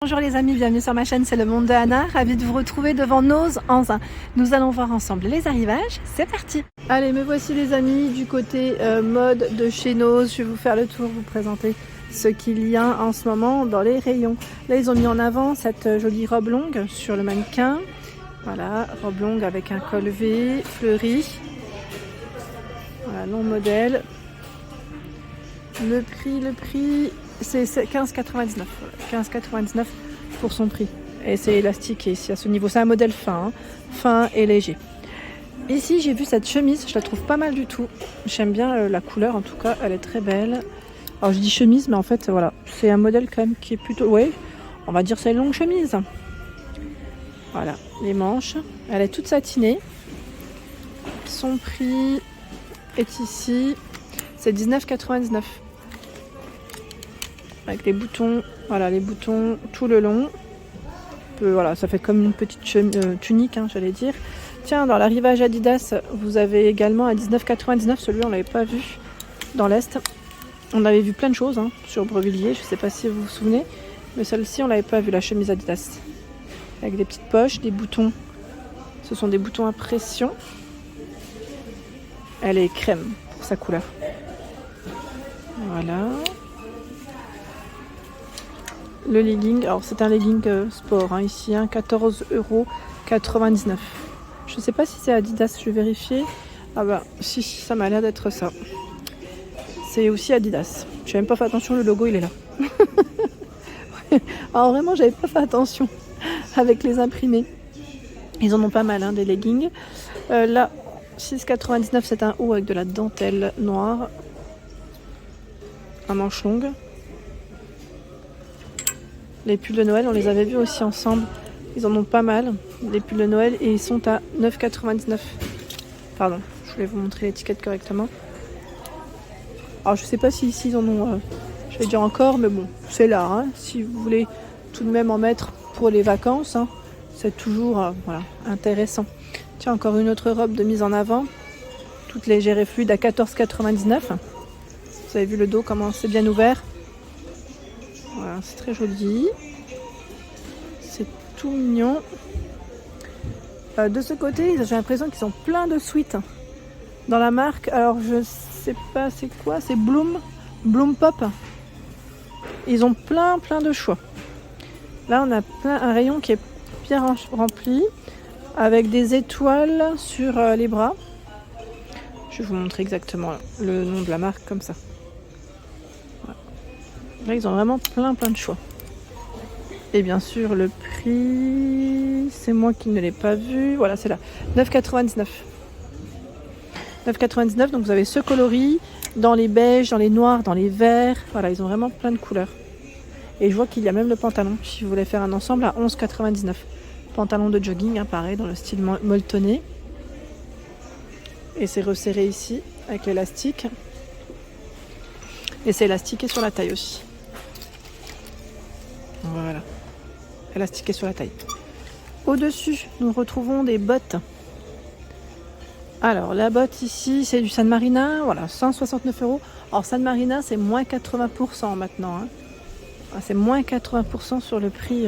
Bonjour les amis, bienvenue sur ma chaîne, c'est le monde de Anna, ravie de vous retrouver devant Nose en un. Nous allons voir ensemble les arrivages, c'est parti. Allez, me voici les amis du côté mode de chez Nose. Je vais vous faire le tour, vous présenter ce qu'il y a en ce moment dans les rayons. Là ils ont mis en avant cette jolie robe longue sur le mannequin. Voilà, robe longue avec un col V, fleuri. Voilà, long modèle. Le prix, c'est 15,99. 15,99 pour son prix. Et c'est élastique ici à ce niveau. C'est un modèle fin, hein, fin et léger. Ici, j'ai vu cette chemise. Je la trouve pas mal du tout. J'aime bien la couleur, en tout cas. Elle est très belle. Alors, je dis chemise, mais en fait, voilà. C'est un modèle quand même qui est plutôt... Ouais, on va dire c'est une longue chemise. Voilà, les manches. Elle est toute satinée. Son prix est ici. C'est 19,99. Avec les boutons, voilà, les boutons tout le long. Voilà, ça fait comme une petite tunique, hein, j'allais dire. Tiens, dans l'arrivage Adidas, vous avez également à 19,99. Celui-là, on l'avait pas vu dans l'Est. On avait vu plein de choses hein, sur Brevilliers. Je ne sais pas si vous vous souvenez. Mais celle-ci, on l'avait pas vu, la chemise Adidas. Avec des petites poches, des boutons. Ce sont des boutons à pression. Elle est crème pour sa couleur. Voilà. Le legging, alors c'est un legging sport hein, ici, hein, 14,99 €. Je ne sais pas si c'est Adidas, je vais vérifier. Ah bah si, ça m'a l'air d'être ça. C'est aussi Adidas. Je n'ai même pas fait attention, le logo il est là. Alors vraiment, j'avais pas fait attention avec les imprimés. Ils en ont pas mal, hein, des leggings. Là, 6,99 €, c'est un haut avec de la dentelle noire. À manche longue. Les pulls de Noël, on les avait vus aussi ensemble. Ils en ont pas mal, les pulls de Noël, et ils sont à 9,99 €. Pardon, je voulais vous montrer l'étiquette correctement. Alors je sais pas si ici ils en ont, je vais dire encore, mais bon, c'est là. Hein. Si vous voulez tout de même en mettre pour les vacances, hein, c'est toujours voilà, intéressant. Tiens, encore une autre robe de mise en avant, toute légère et fluide à 14,99 €. Vous avez vu le dos, comment c'est bien ouvert. Voilà, c'est très joli. C'est tout mignon. De ce côté, j'ai l'impression qu'ils ont plein de suites dans la marque. Alors, je sais pas c'est quoi. C'est Bloom Pop. Ils ont plein de choix. Là, on a un rayon qui est bien rempli avec des étoiles sur les bras. Je vais vous montrer exactement le nom de la marque comme ça. Là, ils ont vraiment plein de choix. Et bien sûr, le prix, c'est moi qui ne l'ai pas vu. Voilà, c'est là. 9,99 €. 9,99 €, donc vous avez ce coloris dans les beiges, dans les noirs, dans les verts. Voilà, ils ont vraiment plein de couleurs. Et je vois qu'il y a même le pantalon, si vous voulez faire un ensemble, à 11,99 €. Pantalon de jogging, hein, pareil, dans le style molletonné. Et c'est resserré ici, avec l'élastique. Et c'est élastiqué sur la taille aussi. Voilà, élastiqué sur la taille. Au-dessus, nous retrouvons des bottes. Alors, la botte ici, c'est du San Marina, voilà, 169 €. Alors, San Marina, c'est moins 80% maintenant. Hein. C'est moins 80% sur le prix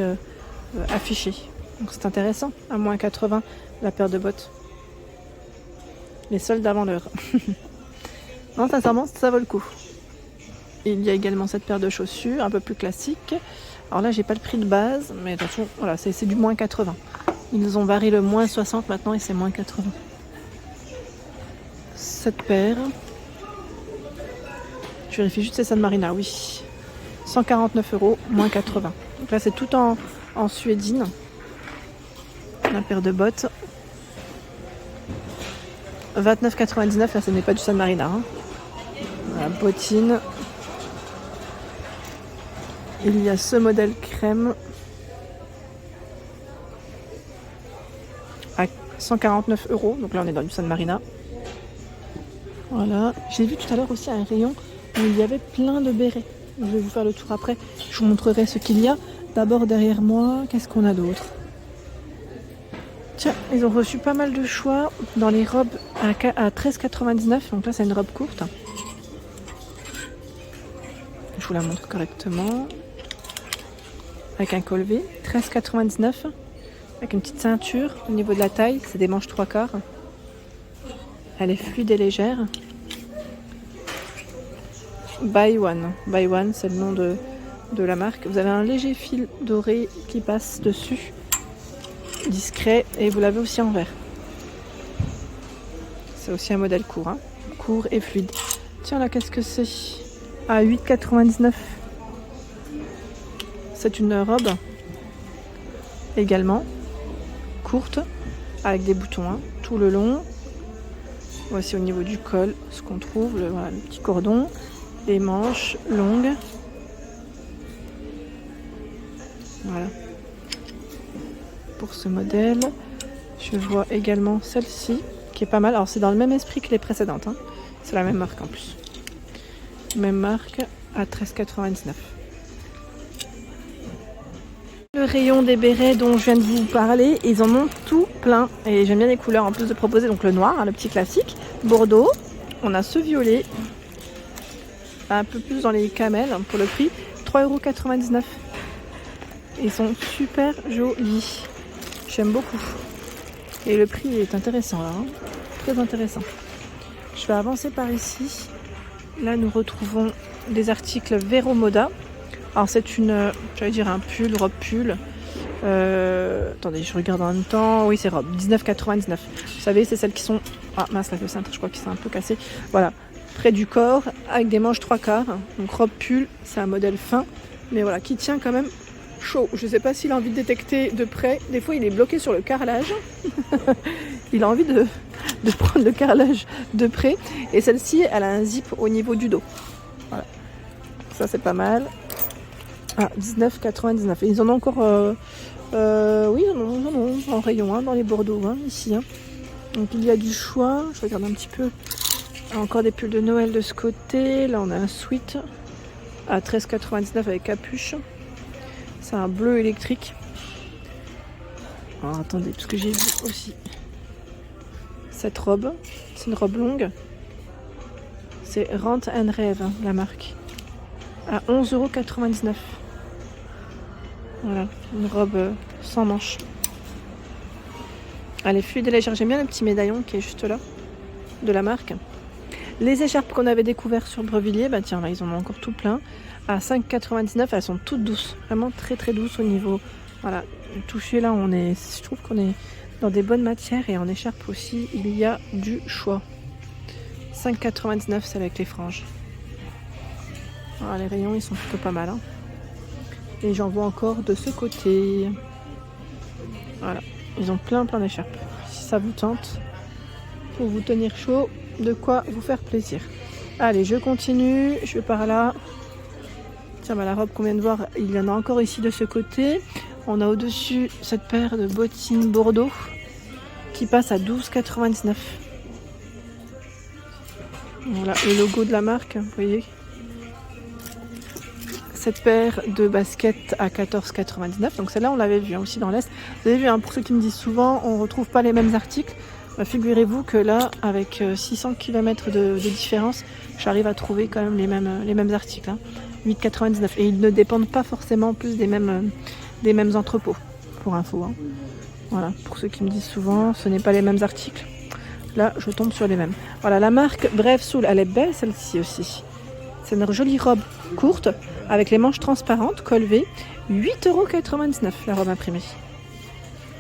affiché. Donc, c'est intéressant, à moins 80 la paire de bottes. Les soldes avant l'heure. Non, sincèrement, ça vaut le coup. Il y a également cette paire de chaussures, un peu plus classique. Alors là, j'ai pas le prix de base, mais attention, voilà, c'est du moins 80. Ils ont varié le moins 60 maintenant et c'est moins 80. Cette paire. Je vérifie juste, c'est San Marina, oui. 149 €, moins 80. Donc là, c'est tout en suédine. La paire de bottes. 29,99 €, là, ce n'est pas du San Marina. Hein. Voilà, bottine. Il y a ce modèle crème à 149 €. Donc là, on est dans du San Marina. Voilà. J'ai vu tout à l'heure aussi un rayon où il y avait plein de bérets. Je vais vous faire le tour après. Je vous montrerai ce qu'il y a. D'abord, derrière moi, qu'est-ce qu'on a d'autre? Tiens, ils ont reçu pas mal de choix dans les robes à 13,99 €. Donc là, c'est une robe courte. Je vous la montre correctement. avec un col V, 13,99 €, avec une petite ceinture au niveau de la taille, c'est des manches 3/4. Elle est fluide et légère. Buy One, c'est le nom de la marque. Vous avez un léger fil doré qui passe dessus, discret, et vous l'avez aussi en vert. C'est aussi un modèle court, hein. Court et fluide. Tiens là, qu'est-ce que c'est? À 8,99 €. C'est une robe également courte avec des boutons, hein, tout le long. Voici au niveau du col ce qu'on trouve, voilà, le petit cordon, les manches longues. Voilà. Pour ce modèle, je vois également celle-ci qui est pas mal. Alors c'est dans le même esprit que les précédentes, hein. C'est la même marque en plus. Même marque à 13,99 €. Le rayon des bérets dont je viens de vous parler, ils en ont tout plein. Et j'aime bien les couleurs en plus de proposer. Donc le noir, hein, le petit classique. Bordeaux. On a ce violet. Un peu plus dans les camels, hein, pour le prix. 3,99 €. Ils sont super jolis. J'aime beaucoup. Et le prix est intéressant là, hein. Très intéressant. Je vais avancer par ici. Là nous retrouvons des articles Vero Moda. Alors c'est une, j'allais dire un pull, robe pull. Attendez, je regarde en même temps. Oui, c'est robe, 19,99 €. Vous savez, c'est celles qui sont... Ah mince, le cintre, je crois qu'il s'est un peu cassé. Voilà, près du corps, avec des manches 3/4. Donc robe pull, c'est un modèle fin. Mais voilà, qui tient quand même chaud. Je ne sais pas s'il a envie de détecter de près. Des fois, il est bloqué sur le carrelage. Il a envie de prendre le carrelage de près. Et celle-ci, elle a un zip au niveau du dos. Voilà. Ça, c'est pas mal. Ah, 19,99 €. Et ils en ont encore... oui, ils en ont en rayon, hein, dans les Bordeaux, hein, ici. Hein. Donc, il y a du choix. Je regarde un petit peu. Encore des pulls de Noël de ce côté. Là, on a un sweat à 13,99 € avec capuche. C'est un bleu électrique. Alors, attendez, parce que j'ai vu aussi cette robe. C'est une robe longue. C'est Rent and Rêve, hein, la marque. À 11,99 €. Voilà, une robe sans manches. Elle est fluide et légère. J'aime bien le petit médaillon qui est juste là, de la marque. Les écharpes qu'on avait découvertes sur Brevilliers, bah tiens, là, ils en ont encore tout plein. À 5,99 €, elles sont toutes douces. Vraiment très très douces au niveau... Voilà, le toucher là, je trouve qu'on est dans des bonnes matières. Et en écharpe aussi, il y a du choix. 5,99 €, c'est avec les franges. Alors, les rayons, ils sont plutôt pas mal, hein. Et j'en vois encore de ce côté. Voilà, ils ont plein d'écharpes. Si ça vous tente, pour vous tenir chaud, de quoi vous faire plaisir. Allez, je continue, je vais par là. Tiens, bah, la robe qu'on vient de voir, il y en a encore ici de ce côté. On a au-dessus cette paire de bottines Bordeaux qui passe à 12,99 €. Voilà, le logo de la marque, vous voyez. Cette paire de baskets à 14,99 €. Donc celle-là, on l'avait vue, hein, aussi dans l'Est. Vous avez vu, hein, pour ceux qui me disent souvent, on ne retrouve pas les mêmes articles. Bah, figurez-vous que là, avec 600 km de différence, j'arrive à trouver quand même les mêmes articles. Hein. 8,99 €. Et ils ne dépendent pas forcément plus des mêmes entrepôts, pour info. Hein. Voilà, pour ceux qui me disent souvent, ce n'est pas les mêmes articles. Là, je tombe sur les mêmes. Voilà, la marque Brave Soul, elle est belle celle-ci aussi. C'est une jolie robe courte avec les manches transparentes, col V, 8,99 € la robe imprimée.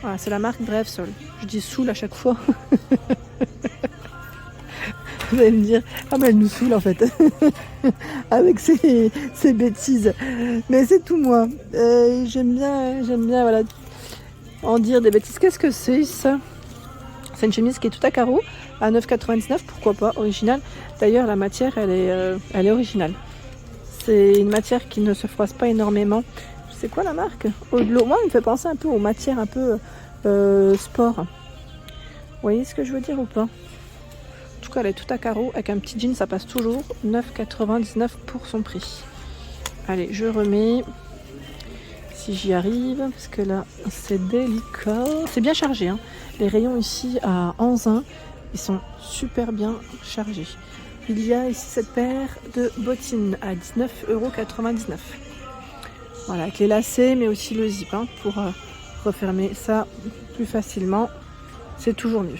Voilà, c'est la marque Brave Soul. Je dis Soul à chaque fois. Vous allez me dire, ah mais elle nous saoule en fait, avec ses bêtises. Mais c'est tout moi. J'aime bien voilà, en dire des bêtises. Qu'est-ce que c'est ça? C'est une chemise qui est tout à carreaux, à 9,99 €, pourquoi pas, originale. D'ailleurs, la matière, elle est originale. C'est une matière qui ne se froisse pas énormément. C'est quoi la marque? Odlo. Moi, il me fait penser un peu aux matières un peu sport. Vous voyez ce que je veux dire ou pas? En tout cas, elle est tout à carreaux, avec un petit jean, ça passe toujours. 9,99 € pour son prix. Allez, je remets. Si j'y arrive, parce que là, c'est délicat. C'est bien chargé, hein. Les rayons ici à Anzin, ils sont super bien chargés. Il y a ici cette paire de bottines à 19,99 €. Voilà, avec les lacets, mais aussi le zip hein, pour refermer ça plus facilement. C'est toujours mieux.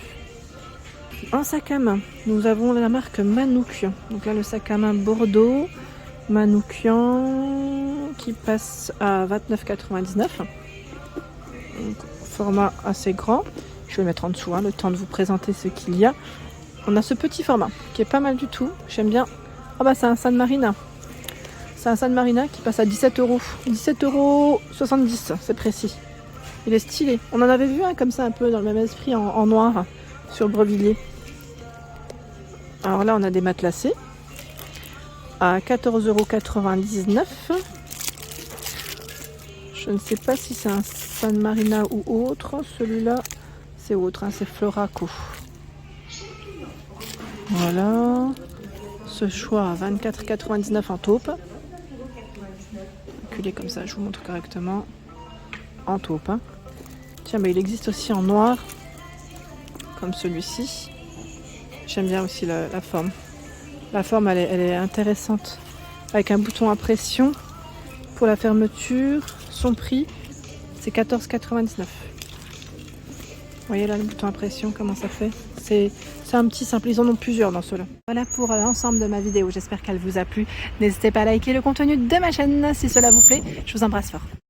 En sac à main, nous avons la marque Manoukian. Donc là, le sac à main Bordeaux, Manoukian, qui passe à 29,99 €. Format assez grand. Je vais le mettre en dessous, hein, le temps de vous présenter ce qu'il y a. On a ce petit format qui est pas mal du tout. J'aime bien. Ah bah c'est un San Marina. C'est un San Marina qui passe à 17 €. 17,70 €, c'est précis. Il est stylé. On en avait vu un comme ça un peu dans le même esprit en noir sur Brevilliers. Alors là on a des matelassés à 14,99 €. Je ne sais pas si c'est un San Marina ou autre. Celui-là c'est autre, hein, c'est Floraco. Voilà. Ce choix à 24,99 € en taupe. Reculé comme ça, je vous montre correctement. En taupe. Hein. Tiens, mais il existe aussi en noir, comme celui-ci. J'aime bien aussi la forme. La forme, elle est intéressante. Avec un bouton à pression pour la fermeture. Son prix, c'est 14,99 €. Vous voyez là le bouton à pression, comment ça fait? C'est un petit simple, ils en ont plusieurs dans ceux-là. Voilà pour l'ensemble de ma vidéo, j'espère qu'elle vous a plu. N'hésitez pas à liker le contenu de ma chaîne si cela vous plaît. Je vous embrasse fort.